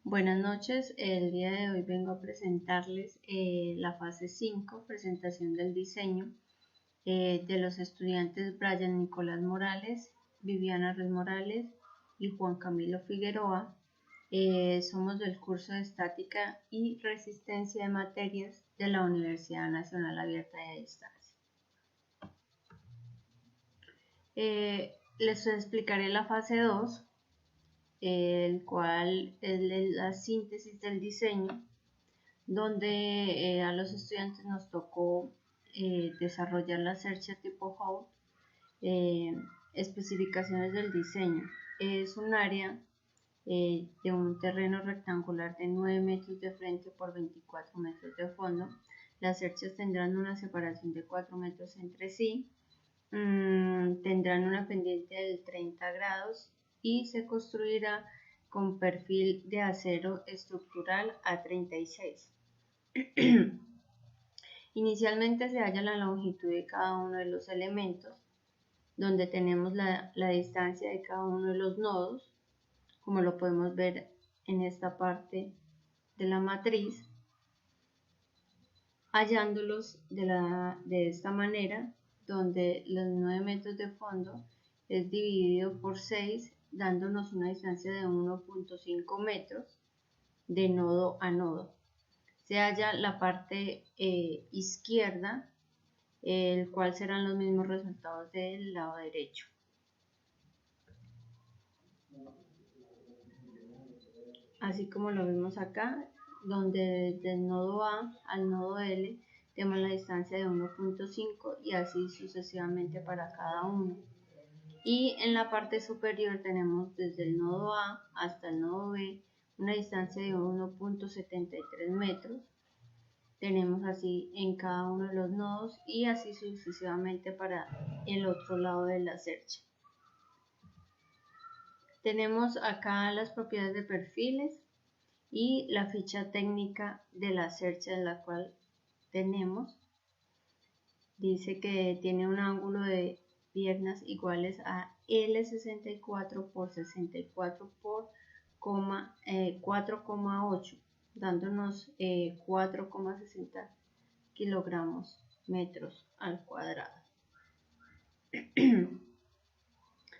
Buenas noches, el día de hoy vengo a presentarles la fase 5, presentación del diseño de los estudiantes Brian Nicolás Morales, Viviana Red Morales y Juan Camilo Figueroa. Somos del curso de Estática y Resistencia de Materias de la Universidad Nacional Abierta y a Distancia. Les explicaré la fase 2, el cual es la síntesis del diseño, donde a los estudiantes nos tocó desarrollar la cercha tipo Hout, especificaciones del diseño. Es un área de un terreno rectangular de 9 metros de frente por 24 metros de fondo. Las cerchas tendrán una separación de 4 metros entre sí, tendrán una pendiente de 30 grados y se construirá con perfil de acero estructural A36. Inicialmente se halla la longitud de cada uno de los elementos, donde tenemos la distancia de cada uno de los nodos, como lo podemos ver en esta parte de la matriz, hallándolos de esta manera, donde los 9 metros de fondo es dividido por 6, dándonos una distancia de 1.5 metros de nodo a nodo. Se halla la parte izquierda, el cual serán los mismos resultados del lado derecho. Así como lo vemos acá, donde desde el nodo A al nodo L tenemos la distancia de 1.5 y así sucesivamente para cada uno. Y en la parte superior tenemos desde el nodo A hasta el nodo B una distancia de 1.73 metros. Tenemos así en cada uno de los nodos y así sucesivamente para el otro lado de la cercha. Tenemos acá las propiedades de perfiles y la ficha técnica de la cercha, de la cual tenemos. Dice que tiene un ángulo de piernas iguales a L64 por 64 por 4,8, dándonos 4,60 kilogramos metros al cuadrado.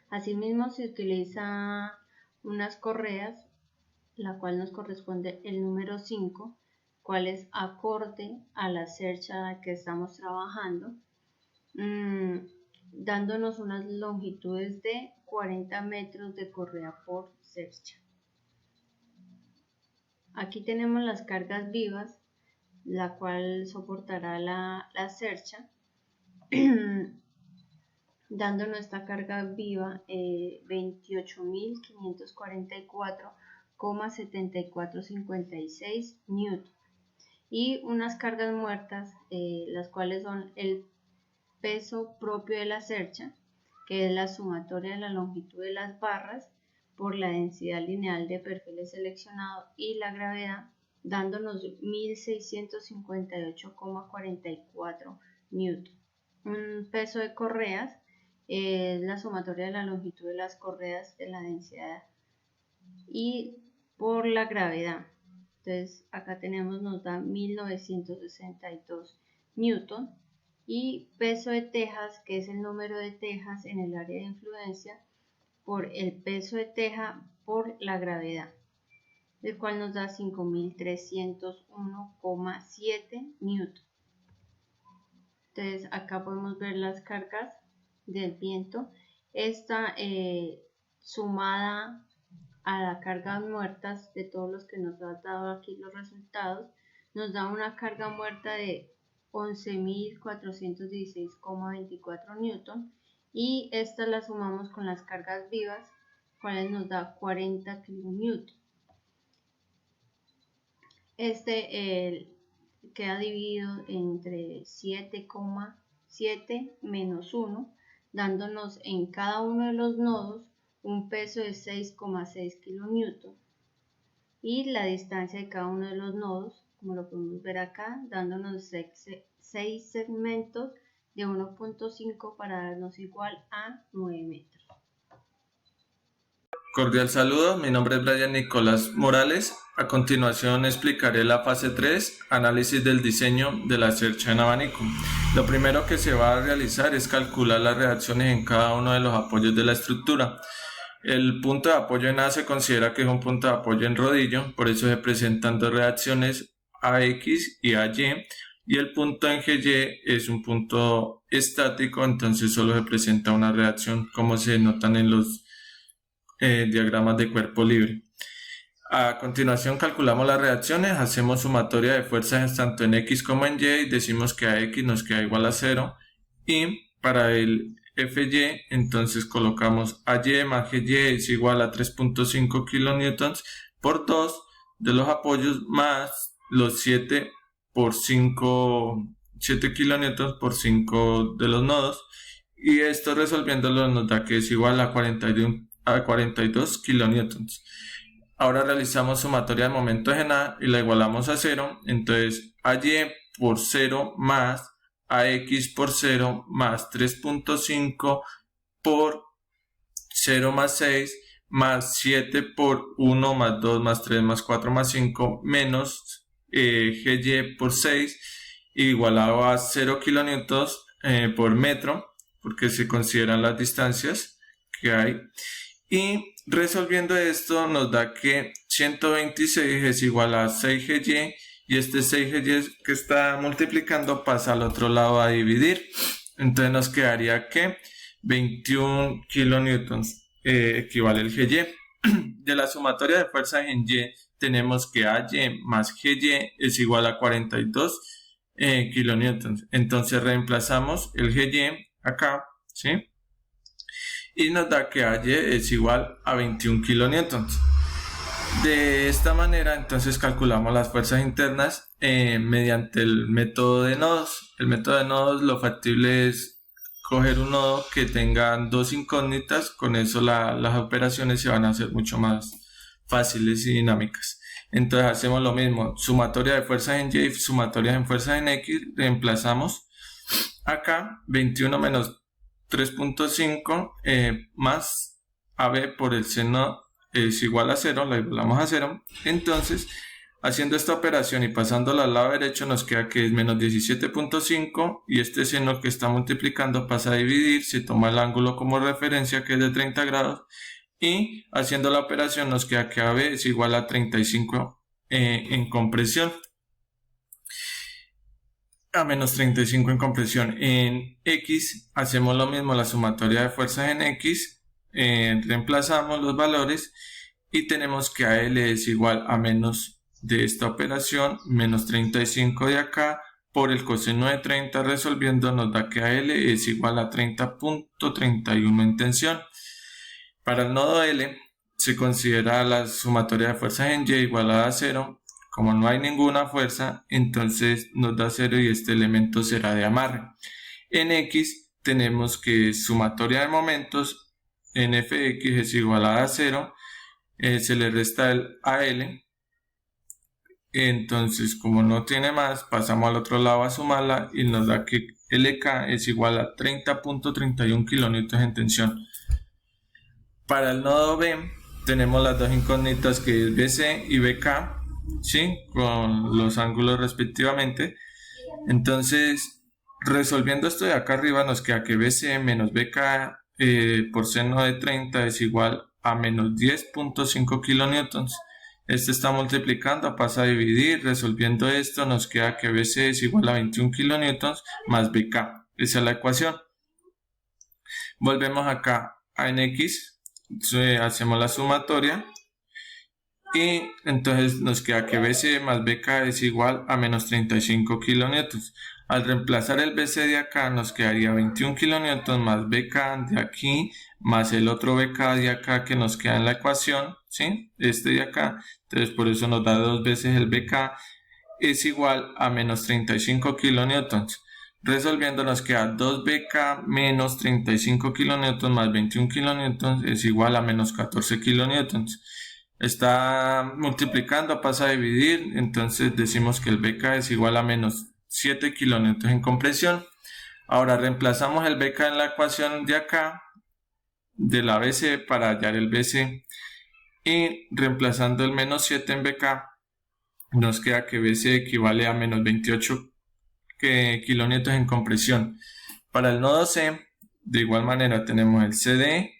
Asimismo se utiliza unas correas, la cual nos corresponde el número 5, cual es acorde a la cercha que estamos trabajando, dándonos unas longitudes de 40 metros de correa por cercha. Aquí tenemos las cargas vivas, la cual soportará la cercha, dándonos esta carga viva 28.544,7456 newton, y unas cargas muertas, las cuales son el peso propio de la cercha, que es la sumatoria de la longitud de las barras por la densidad lineal de perfiles seleccionados y la gravedad, dándonos 1658,44 newton. Un peso de correas es la sumatoria de la longitud de las correas de la densidad y por la gravedad. Entonces acá tenemos, nos da 1962 newton, y peso de tejas, que es el número de tejas en el área de influencia por el peso de teja por la gravedad, el cual nos da 5301,7 newton. Entonces acá podemos ver las cargas del viento. Esta sumada a las cargas muertas de todos los que nos ha dado aquí los resultados, nos da una carga muerta de 11.416,24 newton, y esta la sumamos con las cargas vivas, cuales nos da 40 kN. Queda dividido entre 7,7 menos 1, dándonos en cada uno de los nodos un peso de 6,6 kN, y la distancia de cada uno de los nodos, como lo podemos ver acá, dándonos 6 segmentos de 1.5 para darnos igual a 9 metros. Cordial saludo, mi nombre es Brian Nicolás Morales. A continuación explicaré la fase 3, análisis del diseño de la cercha en abanico. Lo primero que se va a realizar es calcular las reacciones en cada uno de los apoyos de la estructura. El punto de apoyo en A se considera que es un punto de apoyo en rodillo, por eso se presentan dos reacciones AX y AY, y el punto en GY es un punto estático, entonces solo se presenta una reacción, como se notan en los diagramas de cuerpo libre. A continuación calculamos las reacciones, hacemos sumatoria de fuerzas tanto en X como en Y, decimos que AX nos queda igual a 0, y para el FY entonces colocamos AY más GY es igual a 3.5 kN por 2 de los apoyos más los 7 por 5, 7 kN por 5 de los nodos, y esto resolviéndolo nos da que es igual a 42 kilonewtons. Ahora realizamos sumatoria de momentos en A y la igualamos a 0, entonces AY por 0 más AX por 0 más 3.5 por 0 más 6 más 7 por 1 más 2 más 3 más 4 más 5 menos GY por 6 igualado a 0 kilonewtons por metro, porque se consideran las distancias que hay, y resolviendo esto nos da que 126 es igual a 6 GY, y este 6 GY que está multiplicando pasa al otro lado a dividir, entonces nos quedaría que 21 kilonewtons equivale el GY. De la sumatoria de fuerzas en Y tenemos que AY más GY es igual a 42 kilonewtons, entonces reemplazamos el GY acá, ¿sí? Y nos da que AY es igual a 21 kilonewtons. De esta manera entonces calculamos las fuerzas internas mediante el método de nodos. El método de nodos, lo factible es coger un nodo que tenga dos incógnitas, con eso las operaciones se van a hacer mucho más fáciles y dinámicas. Entonces hacemos lo mismo, sumatoria de fuerzas en Y, sumatoria de fuerzas en X, reemplazamos acá 21 menos 3.5 más AB por el seno es igual a 0, la igualamos a 0, entonces haciendo esta operación y pasándola al lado derecho nos queda que es menos 17.5, y este seno que está multiplicando pasa a dividir, se toma el ángulo como referencia que es de 30 grados, y haciendo la operación nos queda que AB es igual a 35 en compresión. A menos 35 en compresión. En X hacemos lo mismo, la sumatoria de fuerzas en X, reemplazamos los valores y tenemos que AL es igual a menos de esta operación, menos 35 de acá, por el coseno de 30, resolviendo nos da que AL es igual a 30.31 en tensión. Para el nodo L se considera la sumatoria de fuerzas en Y igualada a 0. Como no hay ninguna fuerza, entonces nos da 0 y este elemento será de amarre. En X tenemos que sumatoria de momentos en Fx es igualada a 0, se le resta el AL, entonces como no tiene más, pasamos al otro lado a sumarla y nos da que LK es igual a 30.31 kilonewtons en tensión. Para el nodo B tenemos las dos incógnitas que es BC y BK, ¿sí? Con los ángulos respectivamente. Entonces, resolviendo esto de acá arriba nos queda que BC menos BK por seno de 30 es igual a menos 10.5 kilonewtons. Este está multiplicando, pasa a dividir, resolviendo esto nos queda que BC es igual a 21 kilonewtons más BK. Esa es la ecuación. Volvemos acá a NX, hacemos la sumatoria y entonces nos queda que BC más BK es igual a menos 35 kilonewtons. Al reemplazar el BC de acá nos quedaría 21 kilonewtons más BK de aquí más el otro BK de acá que nos queda en la ecuación, ¿sí? Este de acá, entonces por eso nos da dos veces el BK es igual a menos 35 kilonewtons. Resolviendo nos queda 2BK menos 35 kilonewtons más 21 kilonewtons es igual a menos 14 kilonewtons. Está multiplicando, pasa a dividir, entonces decimos que el BK es igual a menos 7 kilonewtons en compresión. Ahora reemplazamos el BK en la ecuación de acá, de la BC, para hallar el BC. y reemplazando el menos 7 en BK nos queda que BC equivale a menos 28 kilonewtons en compresión. Para el nodo C, de igual manera tenemos el CD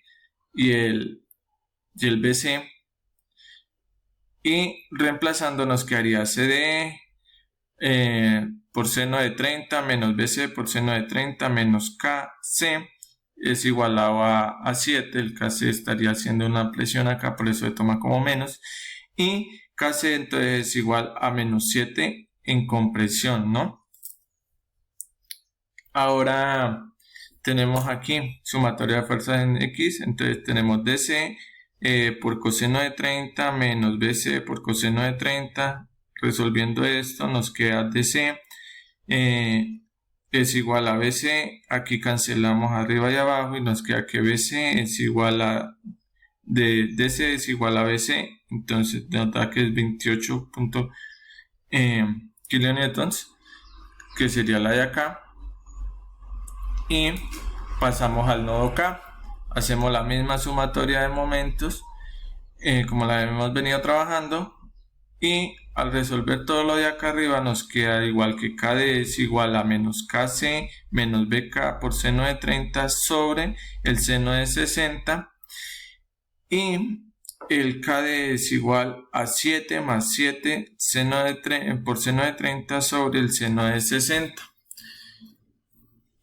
y el BC, y reemplazando nos quedaría CD por seno de 30 menos BC por seno de 30 menos KC es igualado a 7. El KC estaría haciendo una ampliación acá, por eso se toma como menos, y KC entonces es igual a menos 7 en compresión, ¿no? Ahora tenemos aquí sumatoria de fuerzas en X, entonces tenemos DC por coseno de 30 menos BC por coseno de 30. Resolviendo esto nos queda DC es igual a BC, aquí cancelamos arriba y abajo y nos queda que BC es igual a DC es igual a BC, entonces nos da que es 28 kilonewtons, que sería la de acá. Y pasamos al nodo K, hacemos la misma sumatoria de momentos como la hemos venido trabajando, y al resolver todo lo de acá arriba nos queda igual que KD es igual a menos KC menos BK por seno de 30 sobre el seno de 60, y el KD es igual a 7 más 7 por seno de 30 sobre el seno de 60.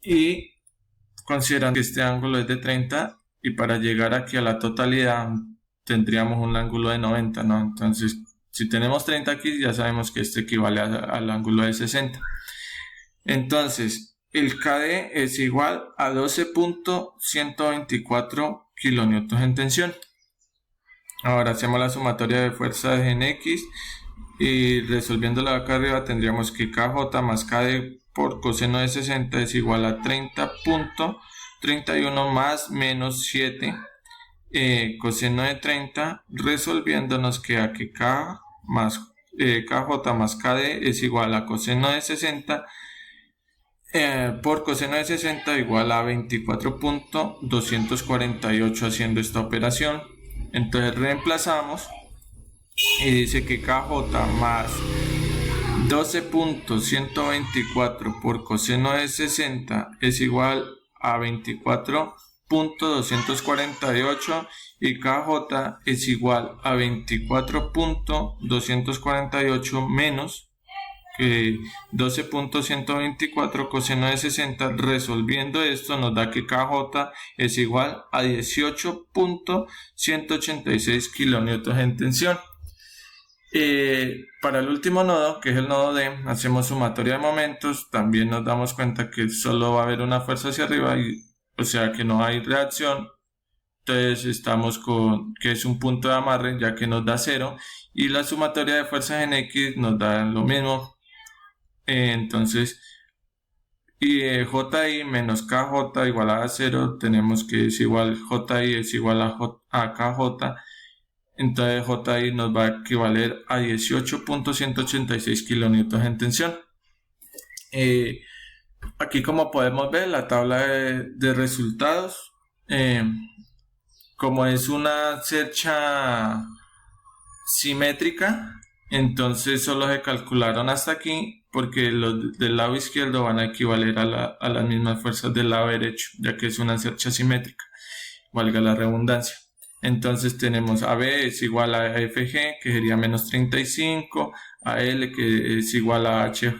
Y considerando que este ángulo es de 30 y para llegar aquí a la totalidad tendríamos un ángulo de 90, ¿no? Entonces, si tenemos 30 aquí, ya sabemos que este equivale al ángulo de 60. Entonces, el KD es igual a 12.124 kilonewtons en tensión. Ahora hacemos la sumatoria de fuerzas en X y resolviéndola acá arriba tendríamos que KJ más KD por coseno de 60 es igual a 30.31 más menos 7 coseno de 30. Resolviendo nos queda que KJ más KD es igual a coseno de 60 por coseno de 60 igual a 24.248 haciendo esta operación. Entonces reemplazamos y dice que KJ más 12.124 por coseno de 60 es igual a 24.248 y KJ es igual a 24.248 menos 12.124 coseno de 60. Resolviendo esto nos da que KJ es igual a 18.186 kilonewtons en tensión. Para el último nodo, que es el nodo D, hacemos sumatoria de momentos. También nos damos cuenta que solo va a haber una fuerza hacia arriba, o sea que no hay reacción. Entonces estamos con que es un punto de amarre, ya que nos da 0, y la sumatoria de fuerzas en X nos da lo mismo. Entonces JI menos KJ igual a 0, tenemos que es igual JI es igual a KJ, entonces JI nos va a equivaler a 18.186 kilonewtons en tensión. Aquí, como podemos ver, la tabla de resultados, como es una cercha simétrica, entonces solo se calcularon hasta aquí, porque los del lado izquierdo van a equivaler a las mismas fuerzas del lado derecho, ya que es una cercha simétrica, valga la redundancia. Entonces tenemos AB es igual a FG, que sería menos 35, AL que es igual a HG,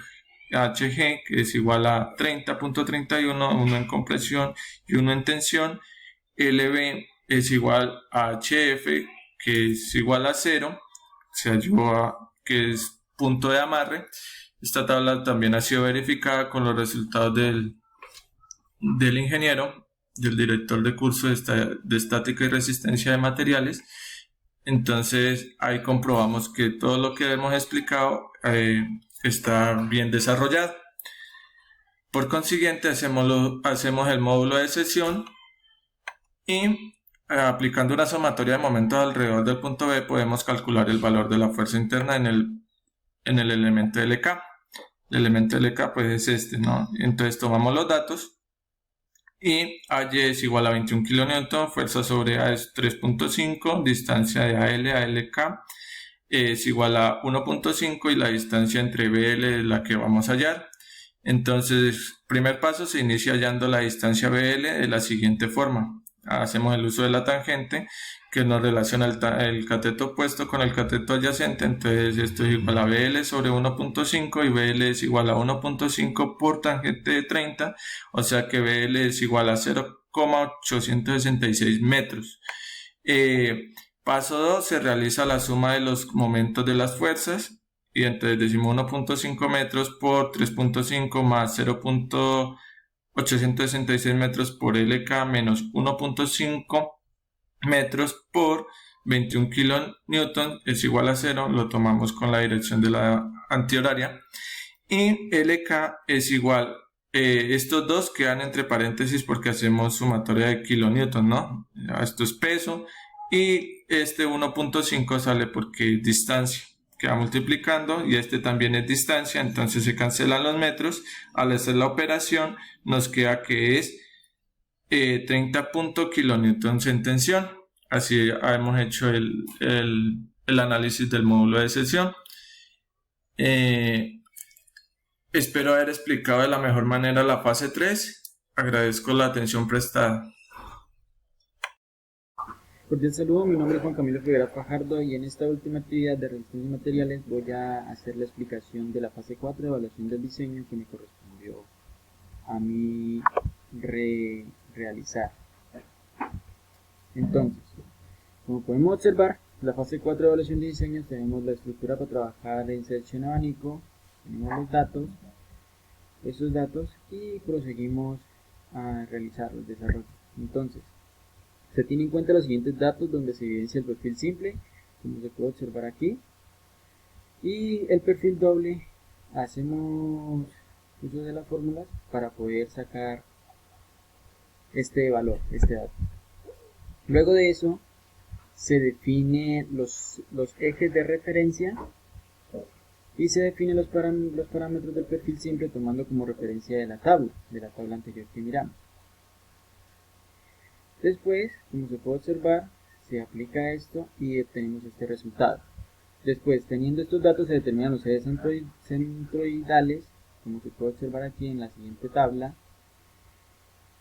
que es igual a 30.31, uno en compresión y uno en tensión. LB es igual a HF, que es igual a 0, se ayuda que es punto de amarre. Esta tabla también ha sido verificada con los resultados del ingeniero, del director de curso de estática y resistencia de materiales. Entonces ahí comprobamos que todo lo que hemos explicado está bien desarrollado. Por consiguiente hacemos el módulo de sesión y aplicando una sumatoria de momentos alrededor del punto B podemos calcular el valor de la fuerza interna en el elemento LK. El elemento LK pues es este, ¿no? Entonces tomamos los datos y AY es igual a 21 kN, fuerza sobre A es 3.5, distancia de AL a LK es igual a 1.5 y la distancia entre BL es la que vamos a hallar. Entonces, primer paso, se inicia hallando la distancia BL de la siguiente forma. Hacemos el uso de la tangente que nos relaciona el cateto opuesto con el cateto adyacente. Entonces esto es igual a BL sobre 1.5 y BL es igual a 1.5 por tangente de 30, o sea que BL es igual a 0,866 metros. Paso 2, se realiza la suma de los momentos de las fuerzas y entonces decimos 1.5 metros por 3.5 más 0.866 metros por LK menos 1.5 metros por 21 kilonewton es igual a 0, lo tomamos con la dirección de la antihoraria, y LK es igual, estos dos quedan entre paréntesis porque hacemos sumatoria de kilonewton, ¿no? Esto es peso y este 1.5 sale porque es distancia, queda multiplicando, y este también es distancia, entonces se cancelan los metros. Al hacer la operación nos queda que es 30 kilonewtons en tensión. Así hemos hecho el análisis del módulo de sección. Espero haber explicado de la mejor manera la fase 3. Agradezco la atención prestada. Cordial saludo, mi nombre es Juan Camilo Figueroa Fajardo y en esta última actividad de resistencia de materiales voy a hacer la explicación de la fase 4 de evaluación del diseño que me correspondió a mí realizar. Entonces, como podemos observar, la fase 4 de evaluación de diseño tenemos la estructura para trabajar en sección abanico, tenemos los datos, esos datos, y proseguimos a realizar el desarrollo. Entonces, se tiene en cuenta los siguientes datos donde se evidencia el perfil simple, como se puede observar aquí, y el perfil doble. Hacemos uso de las fórmulas para poder sacar este valor, este dato. Luego de eso se define los ejes de referencia y se definen los parámetros del perfil simple tomando como referencia de la tabla anterior que miramos. Después, como se puede observar, se aplica esto y obtenemos este resultado. Después, teniendo estos datos, se determinan los ejes centroidales, como se puede observar aquí en la siguiente tabla,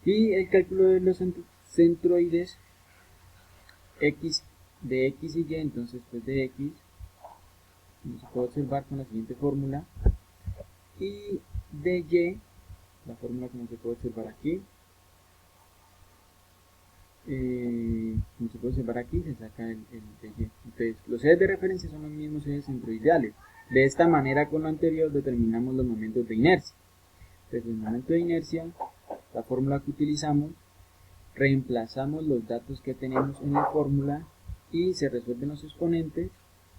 y el cálculo de los centroides de x y y, entonces pues de x, como se puede observar con la siguiente fórmula, y de y, la fórmula como se puede observar aquí. Como se puede observar aquí, se saca el de y. Entonces, los ejes de referencia son los mismos ejes centroidales. De esta manera, con lo anterior, determinamos los momentos de inercia. Entonces, el momento de inercia, la fórmula que utilizamos, reemplazamos los datos que tenemos en la fórmula y se resuelven los exponentes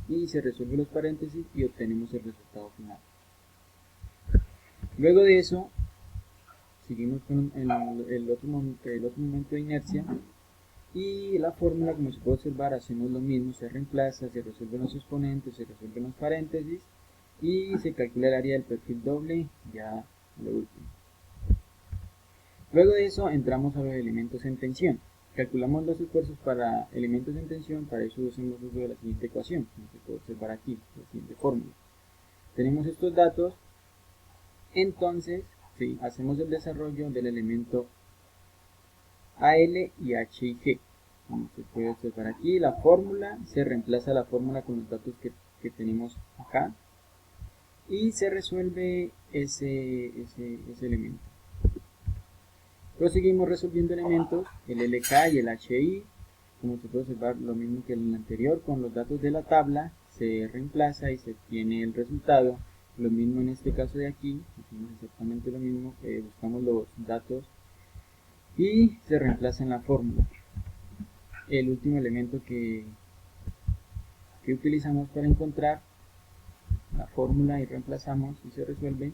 y se resuelven los paréntesis y obtenemos el resultado final. Luego de eso, seguimos con el otro momento de inercia. Y la fórmula, como se puede observar, hacemos lo mismo, se reemplaza, se resuelven los exponentes, se resuelven los paréntesis y se calcula el área del perfil doble, ya lo último. Luego de eso entramos a los elementos en tensión. Calculamos los esfuerzos para elementos en tensión, para eso hacemos uso de la siguiente ecuación, como se puede observar aquí, la siguiente fórmula. Tenemos estos datos, entonces sí, hacemos el desarrollo del elemento AL y H y G. Como se puede observar aquí, la fórmula, se reemplaza la fórmula con los datos que tenemos acá y se resuelve ese elemento. Proseguimos resolviendo elementos, el LK y el HI. Como se puede observar, lo mismo que en el anterior, con los datos de la tabla se reemplaza y se obtiene el resultado. Lo mismo en este caso de aquí, hacemos exactamente lo mismo, buscamos los datos y se reemplaza en la fórmula. El último elemento que utilizamos para encontrar la fórmula y reemplazamos y se resuelve.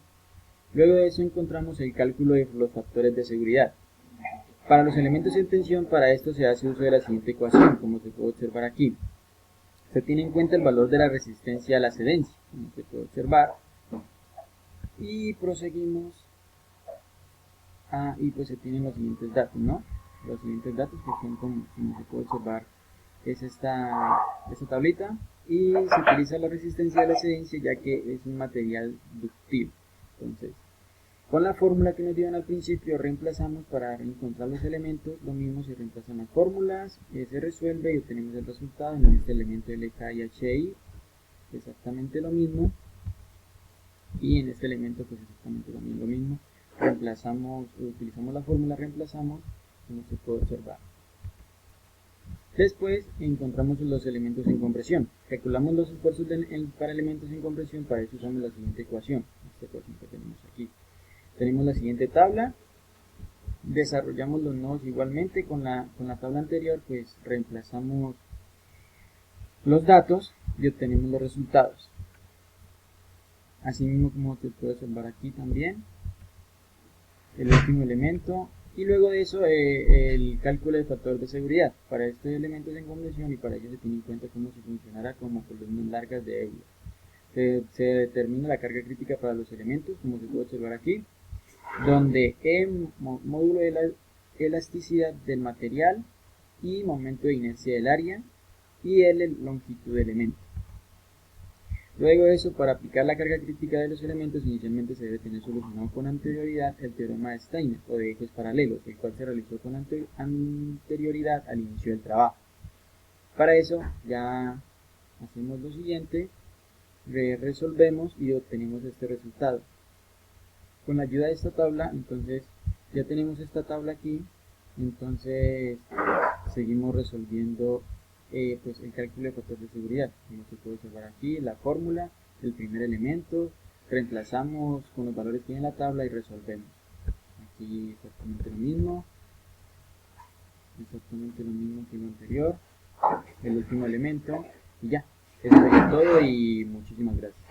Luego de eso encontramos el cálculo de los factores de seguridad. Para los elementos en tensión, para esto se hace uso de la siguiente ecuación, como se puede observar aquí. Se tiene en cuenta el valor de la resistencia a la cedencia, como se puede observar, y proseguimos y pues se tienen los siguientes datos, ¿no? Los siguientes datos que son como se puede observar es esta tablita, y se utiliza la resistencia de la excedencia ya que es un material ductivo. Entonces, con la fórmula que nos dieron al principio reemplazamos para encontrar los elementos, lo mismo se reemplazan las fórmulas, se resuelve y obtenemos el resultado en este elemento LK y HI, exactamente lo mismo, y en este elemento pues exactamente también lo mismo, reemplazamos, utilizamos la fórmula, reemplazamos, como se puede observar. Después encontramos los elementos en compresión. Calculamos los esfuerzos para elementos en compresión. Para eso usamos la siguiente ecuación. Esta ecuación que tenemos aquí. Tenemos la siguiente tabla. Desarrollamos los nodos igualmente. Con la tabla anterior pues reemplazamos los datos y obtenemos los resultados. Así mismo como se puede observar aquí también. El último elemento. Y luego de eso el cálculo de factor de seguridad para estos elementos en compresión, y para ello se tiene en cuenta cómo se funcionará como columnas largas de Euler. Se determina la carga crítica para los elementos, como se puede observar aquí, donde E módulo de la elasticidad del material y momento de inercia del área, y L longitud del elemento. Luego de eso, para aplicar la carga crítica de los elementos, inicialmente se debe tener solucionado con anterioridad el teorema de Steiner, o de ejes paralelos, el cual se realizó con anterioridad al inicio del trabajo. Para eso, ya hacemos lo siguiente, resolvemos y obtenemos este resultado. Con la ayuda de esta tabla, entonces, ya tenemos esta tabla aquí, entonces seguimos resolviendo pues el cálculo de factor de seguridad. Como se puede observar aquí, la fórmula, el primer elemento, reemplazamos con los valores que hay en la tabla y resolvemos. Aquí exactamente lo mismo que lo anterior, el último elemento, y ya, eso sería todo y muchísimas gracias.